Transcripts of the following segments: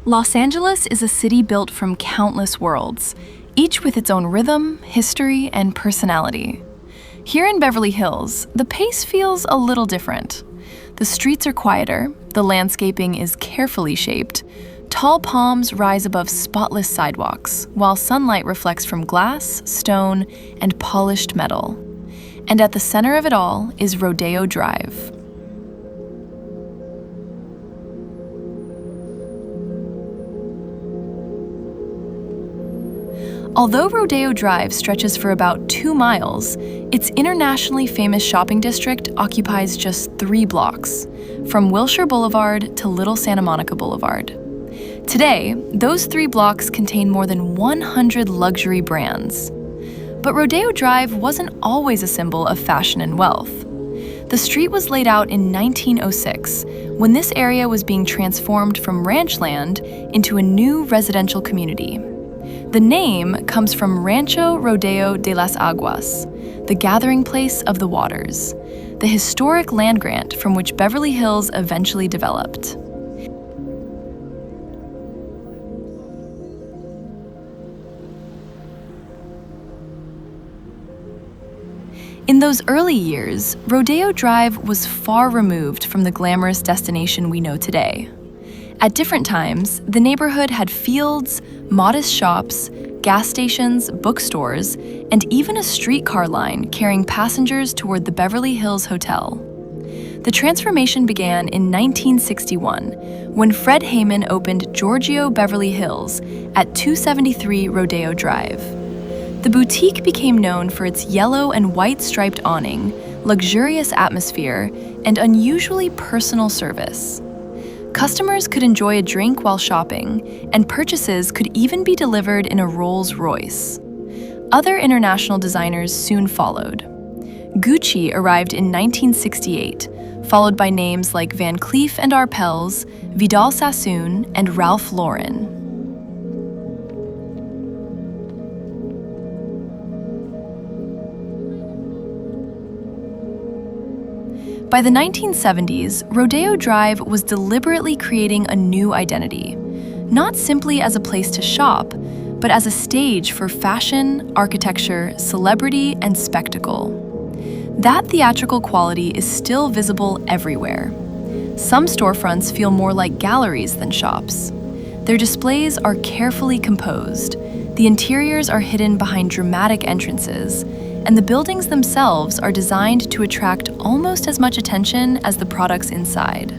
Los Angeles is a city built from countless worlds, each with its own rhythm, history, and personality. Here in Beverly Hills, the pace feels a little different. The streets are quieter, the landscaping is carefully shaped, tall palms rise above spotless sidewalks, while sunlight reflects from glass, stone, and polished metal. And at the center of it all is Rodeo Drive. Although Rodeo Drive stretches for about 2 miles, its internationally famous shopping district occupies just 3 blocks, from Wilshire Boulevard to Little Santa Monica Boulevard. Today, those 3 blocks contain more than 100 luxury brands. But Rodeo Drive wasn't always a symbol of fashion and wealth. The street was laid out in 1906, when this area was being transformed from ranch land into a new residential community. The name comes from Rancho Rodeo de las Aguas, the gathering place of the waters, the historic land grant from which Beverly Hills eventually developed. In those early years, Rodeo Drive was far removed from the glamorous destination we know today. At different times, the neighborhood had fields, modest shops, gas stations, bookstores, and even a streetcar line carrying passengers toward the Beverly Hills Hotel. The transformation began in 1961, when Fred Heyman opened Giorgio Beverly Hills at 273 Rodeo Drive. The boutique became known for its yellow and white striped awning, luxurious atmosphere, and unusually personal service. Customers could enjoy a drink while shopping, and purchases could even be delivered in a Rolls-Royce. Other international designers soon followed. Gucci arrived in 1968, followed by names like Van Cleef & Arpels, Vidal Sassoon, and Ralph Lauren. By the 1970s, Rodeo Drive was deliberately creating a new identity, not simply as a place to shop, but as a stage for fashion, architecture, celebrity, and spectacle. That theatrical quality is still visible everywhere. Some storefronts feel more like galleries than shops. Their displays are carefully composed, the interiors are hidden behind dramatic entrances, and the buildings themselves are designed to attract almost as much attention as the products inside.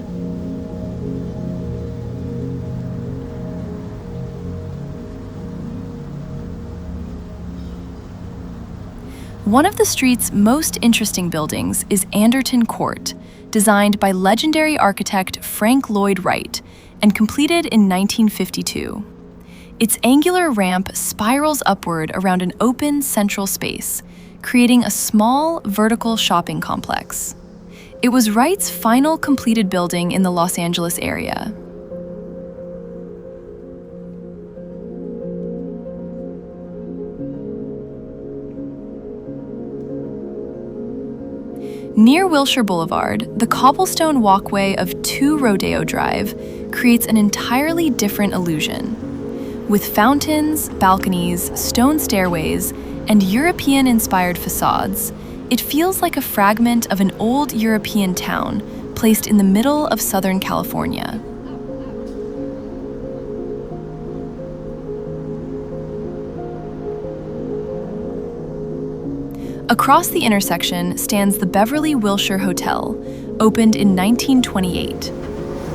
One of the street's most interesting buildings is Anderton Court, designed by legendary architect Frank Lloyd Wright and completed in 1952. Its angular ramp spirals upward around an open central space, creating a small, vertical shopping complex. It was Wright's final completed building in the Los Angeles area. Near Wilshire Boulevard, the cobblestone walkway of 2 Rodeo Drive creates an entirely different illusion. With fountains, balconies, stone stairways, and European-inspired facades, it feels like a fragment of an old European town placed in the middle of Southern California. Across the intersection stands the Beverly Wilshire Hotel, opened in 1928.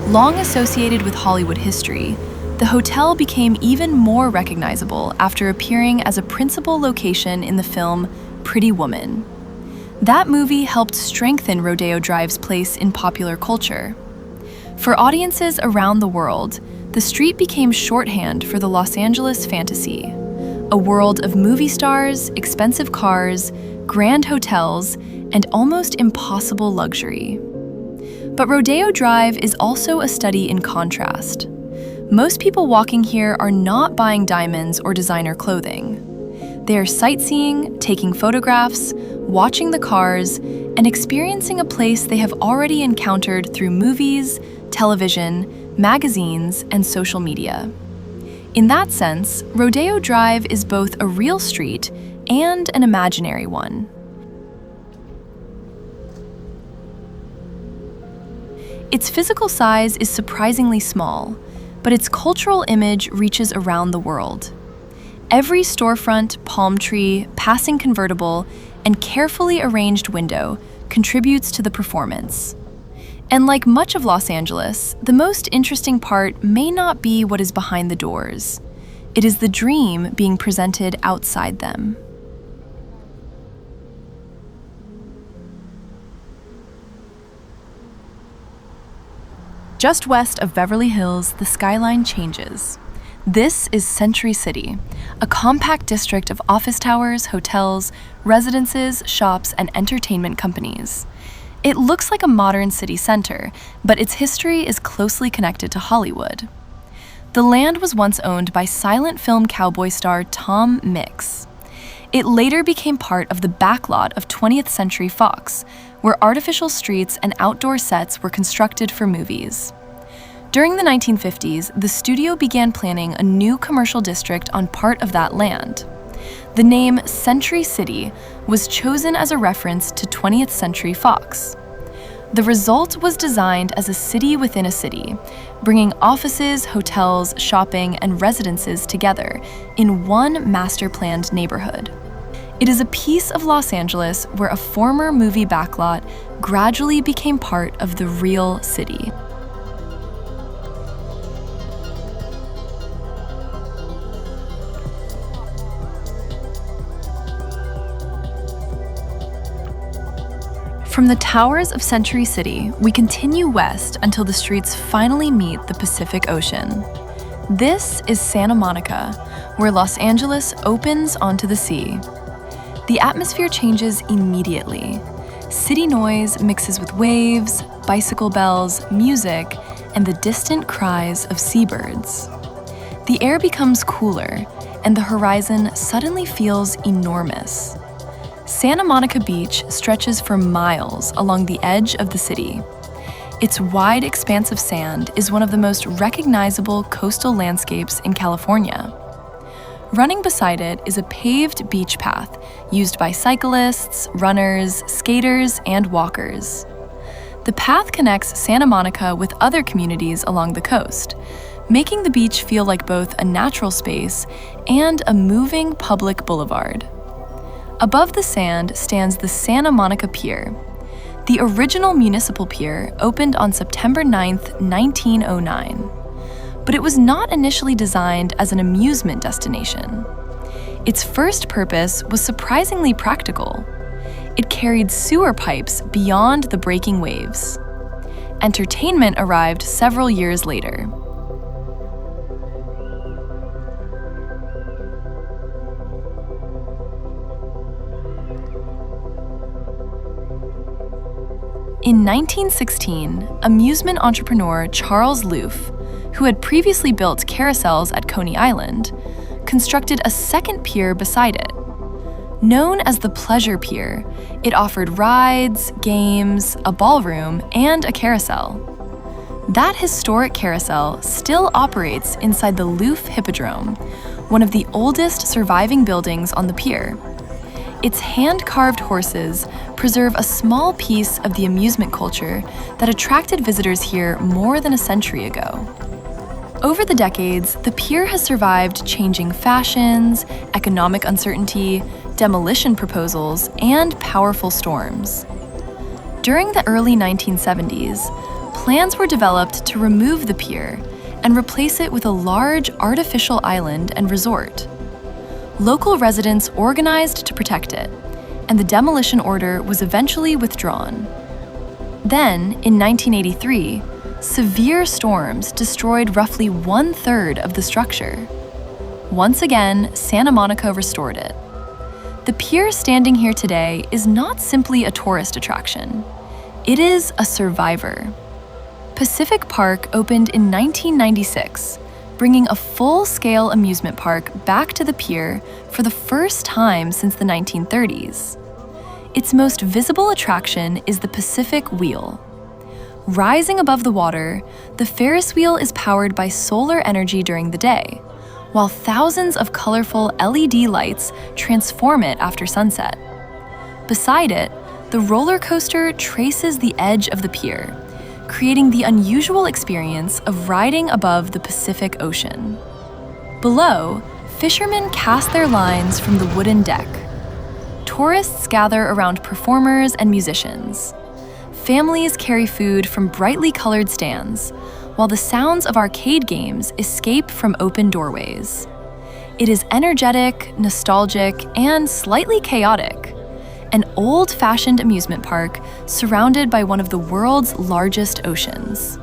Long associated with Hollywood history, the hotel became even more recognizable after appearing as a principal location in the film Pretty Woman. That movie helped strengthen Rodeo Drive's place in popular culture. For audiences around the world, the street became shorthand for the Los Angeles fantasy, a world of movie stars, expensive cars, grand hotels, and almost impossible luxury. But Rodeo Drive is also a study in contrast. Most people walking here are not buying diamonds or designer clothing. They are sightseeing, taking photographs, watching the cars, and experiencing a place they have already encountered through movies, television, magazines, and social media. In that sense, Rodeo Drive is both a real street and an imaginary one. Its physical size is surprisingly small, but its cultural image reaches around the world. Every storefront, palm tree, passing convertible, and carefully arranged window contributes to the performance. And like much of Los Angeles, the most interesting part may not be what is behind the doors. It is the dream being presented outside them. Just west of Beverly Hills, the skyline changes. This is Century City, a compact district of office towers, hotels, residences, shops, and entertainment companies. It looks like a modern city center, but its history is closely connected to Hollywood. The land was once owned by silent film cowboy star Tom Mix. It later became part of the backlot of 20th Century Fox, where artificial streets and outdoor sets were constructed for movies. During the 1950s, the studio began planning a new commercial district on part of that land. The name Century City was chosen as a reference to 20th Century Fox. The result was designed as a city within a city, bringing offices, hotels, shopping, and residences together in one master-planned neighborhood. It is a piece of Los Angeles where a former movie backlot gradually became part of the real city. From the towers of Century City, we continue west until the streets finally meet the Pacific Ocean. This is Santa Monica, where Los Angeles opens onto the sea. The atmosphere changes immediately. City noise mixes with waves, bicycle bells, music, and the distant cries of seabirds. The air becomes cooler, and the horizon suddenly feels enormous. Santa Monica Beach stretches for miles along the edge of the city. Its wide expanse of sand is one of the most recognizable coastal landscapes in California. Running beside it is a paved beach path used by cyclists, runners, skaters, and walkers. The path connects Santa Monica with other communities along the coast, making the beach feel like both a natural space and a moving public boulevard. Above the sand stands the Santa Monica Pier. The original municipal pier opened on September 9, 1909. But it was not initially designed as an amusement destination. Its first purpose was surprisingly practical. It carried sewer pipes beyond the breaking waves. Entertainment arrived several years later. In 1916, amusement entrepreneur Charles Loof, who had previously built carousels at Coney Island, constructed a second pier beside it. Known as the Pleasure Pier, it offered rides, games, a ballroom, and a carousel. That historic carousel still operates inside the Loof Hippodrome, one of the oldest surviving buildings on the pier. Its hand-carved horses preserve a small piece of the amusement culture that attracted visitors here more than a century ago. Over the decades, the pier has survived changing fashions, economic uncertainty, demolition proposals, and powerful storms. During the early 1970s, plans were developed to remove the pier and replace it with a large artificial island and resort. Local residents organized to protect it, and the demolition order was eventually withdrawn. Then, in 1983, severe storms destroyed roughly 1/3 of the structure. Once again, Santa Monica restored it. The pier standing here today is not simply a tourist attraction. It is a survivor. Pacific Park opened in 1996, bringing a full-scale amusement park back to the pier for the first time since the 1930s. Its most visible attraction is the Pacific Wheel. Rising above the water, the Ferris wheel is powered by solar energy during the day, while thousands of colorful LED lights transform it after sunset. Beside it, the roller coaster traces the edge of the pier, creating the unusual experience of riding above the Pacific Ocean. Below, fishermen cast their lines from the wooden deck. Tourists gather around performers and musicians. Families carry food from brightly colored stands, while the sounds of arcade games escape from open doorways. It is energetic, nostalgic, and slightly chaotic. An old-fashioned amusement park surrounded by one of the world's largest oceans.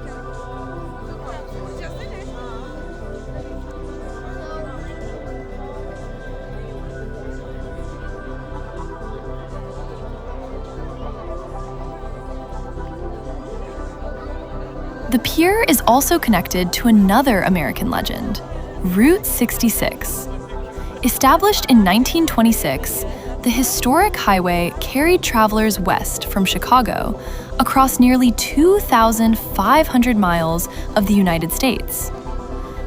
The pier is also connected to another American legend, Route 66. Established in 1926, the historic highway carried travelers west from Chicago across nearly 2,500 miles of the United States.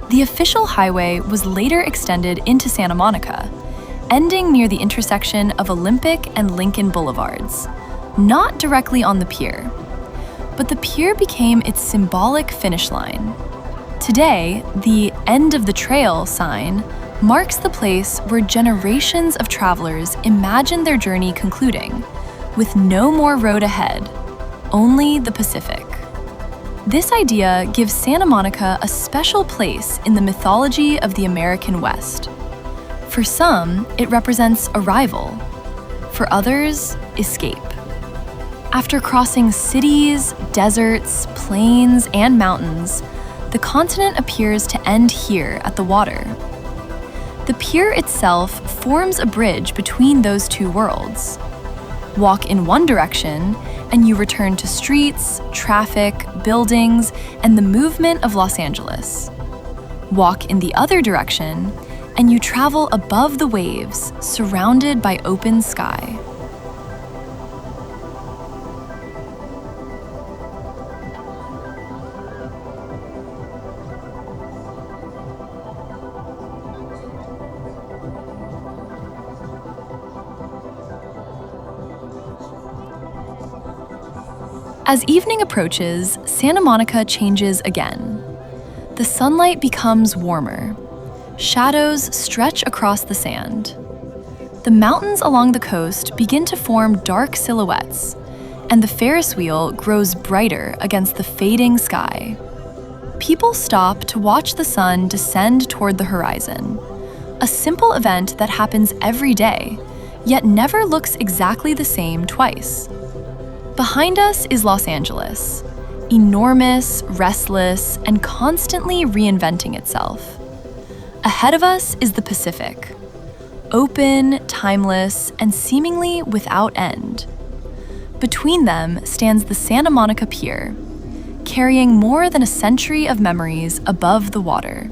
The official highway was later extended into Santa Monica, ending near the intersection of Olympic and Lincoln Boulevards, not directly on the pier. But the pier became its symbolic finish line. Today, the "End of the Trail" sign marks the place where generations of travelers imagine their journey concluding, with no more road ahead, only the Pacific. This idea gives Santa Monica a special place in the mythology of the American West. For some, it represents arrival. For others, escape. After crossing cities, deserts, plains, and mountains, the continent appears to end here at the water. The pier itself forms a bridge between those two worlds. Walk in one direction, and you return to streets, traffic, buildings, and the movement of Los Angeles. Walk in the other direction, and you travel above the waves, surrounded by open sky. As evening approaches, Santa Monica changes again. The sunlight becomes warmer. Shadows stretch across the sand. The mountains along the coast begin to form dark silhouettes, and the Ferris wheel grows brighter against the fading sky. People stop to watch the sun descend toward the horizon, a simple event that happens every day, yet never looks exactly the same twice. Behind us is Los Angeles, enormous, restless, and constantly reinventing itself. Ahead of us is the Pacific, open, timeless, and seemingly without end. Between them stands the Santa Monica Pier, carrying more than a century of memories above the water.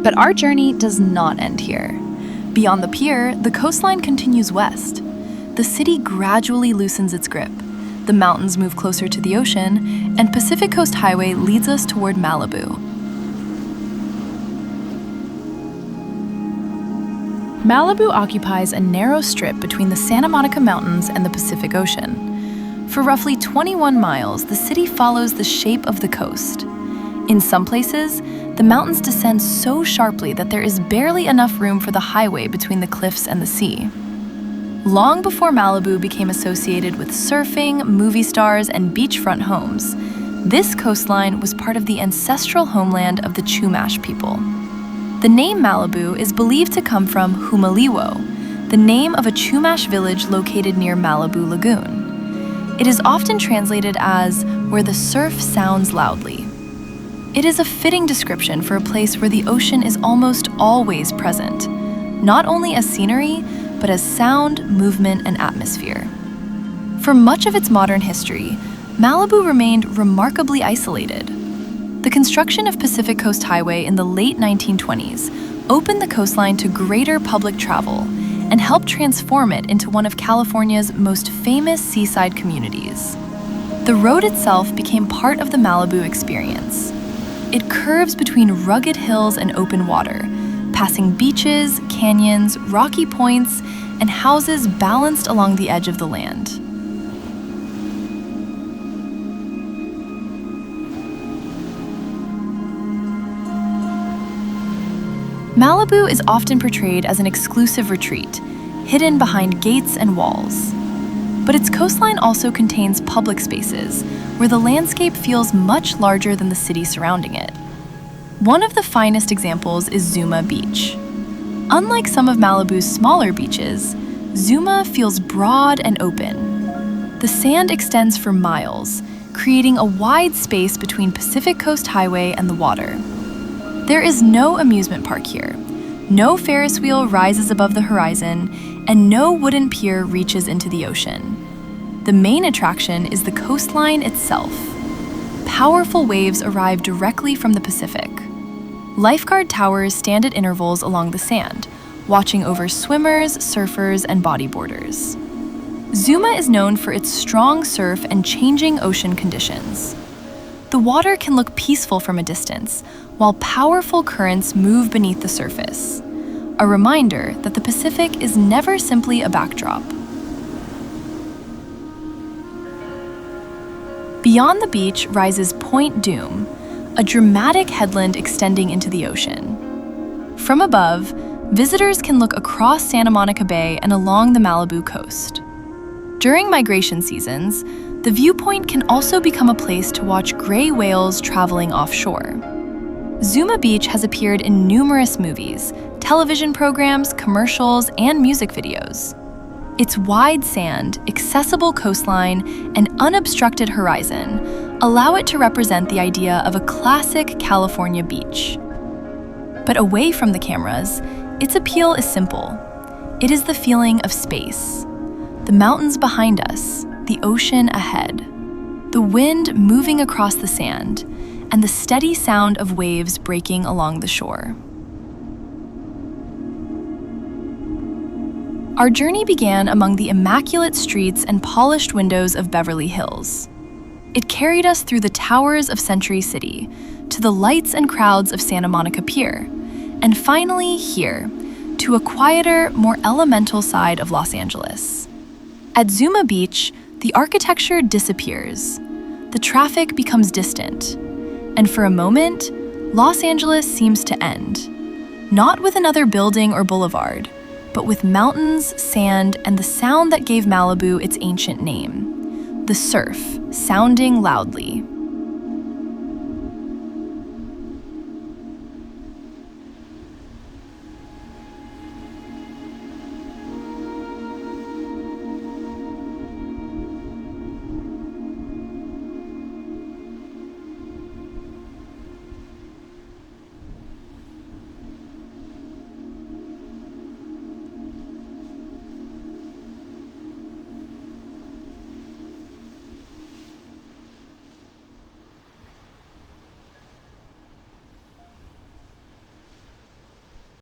But our journey does not end here. Beyond the pier, the coastline continues west. The city gradually loosens its grip. The mountains move closer to the ocean, and Pacific Coast Highway leads us toward Malibu. Malibu occupies a narrow strip between the Santa Monica Mountains and the Pacific Ocean. For roughly 21 miles, the city follows the shape of the coast. In some places, the mountains descend so sharply that there is barely enough room for the highway between the cliffs and the sea. Long before Malibu became associated with surfing, movie stars, and beachfront homes, this coastline was part of the ancestral homeland of the Chumash people. The name Malibu is believed to come from Humaliwo, the name of a Chumash village located near Malibu Lagoon. It is often translated as where the surf sounds loudly. It is a fitting description for a place where the ocean is almost always present, not only as scenery, but as sound, movement, and atmosphere. For much of its modern history, Malibu remained remarkably isolated. The construction of Pacific Coast Highway in the late 1920s opened the coastline to greater public travel and helped transform it into one of California's most famous seaside communities. The road itself became part of the Malibu experience. It curves between rugged hills and open water, passing beaches, canyons, rocky points, and houses balanced along the edge of the land. Malibu is often portrayed as an exclusive retreat, hidden behind gates and walls. But its coastline also contains public spaces, where the landscape feels much larger than the city surrounding it. One of the finest examples is Zuma Beach. Unlike some of Malibu's smaller beaches, Zuma feels broad and open. The sand extends for miles, creating a wide space between Pacific Coast Highway and the water. There is no amusement park here. No Ferris wheel rises above the horizon, and no wooden pier reaches into the ocean. The main attraction is the coastline itself. Powerful waves arrive directly from the Pacific. Lifeguard towers stand at intervals along the sand, watching over swimmers, surfers, and bodyboarders. Zuma is known for its strong surf and changing ocean conditions. The water can look peaceful from a distance, while powerful currents move beneath the surface. A reminder that the Pacific is never simply a backdrop. Beyond the beach rises Point Dume, a dramatic headland extending into the ocean. From above, visitors can look across Santa Monica Bay and along the Malibu coast. During migration seasons, the viewpoint can also become a place to watch gray whales traveling offshore. Zuma Beach has appeared in numerous movies, television programs, commercials, and music videos. Its wide sand, accessible coastline, and unobstructed horizon allow it to represent the idea of a classic California beach. But away from the cameras, its appeal is simple. It is the feeling of space. The mountains behind us, the ocean ahead, the wind moving across the sand, and the steady sound of waves breaking along the shore. Our journey began among the immaculate streets and polished windows of Beverly Hills. It carried us through the towers of Century City, to the lights and crowds of Santa Monica Pier, and finally here, to a quieter, more elemental side of Los Angeles. At Zuma Beach, the architecture disappears. The traffic becomes distant. And for a moment, Los Angeles seems to end. Not with another building or boulevard, but with mountains, sand, and the sound that gave Malibu its ancient name, the surf, sounding loudly.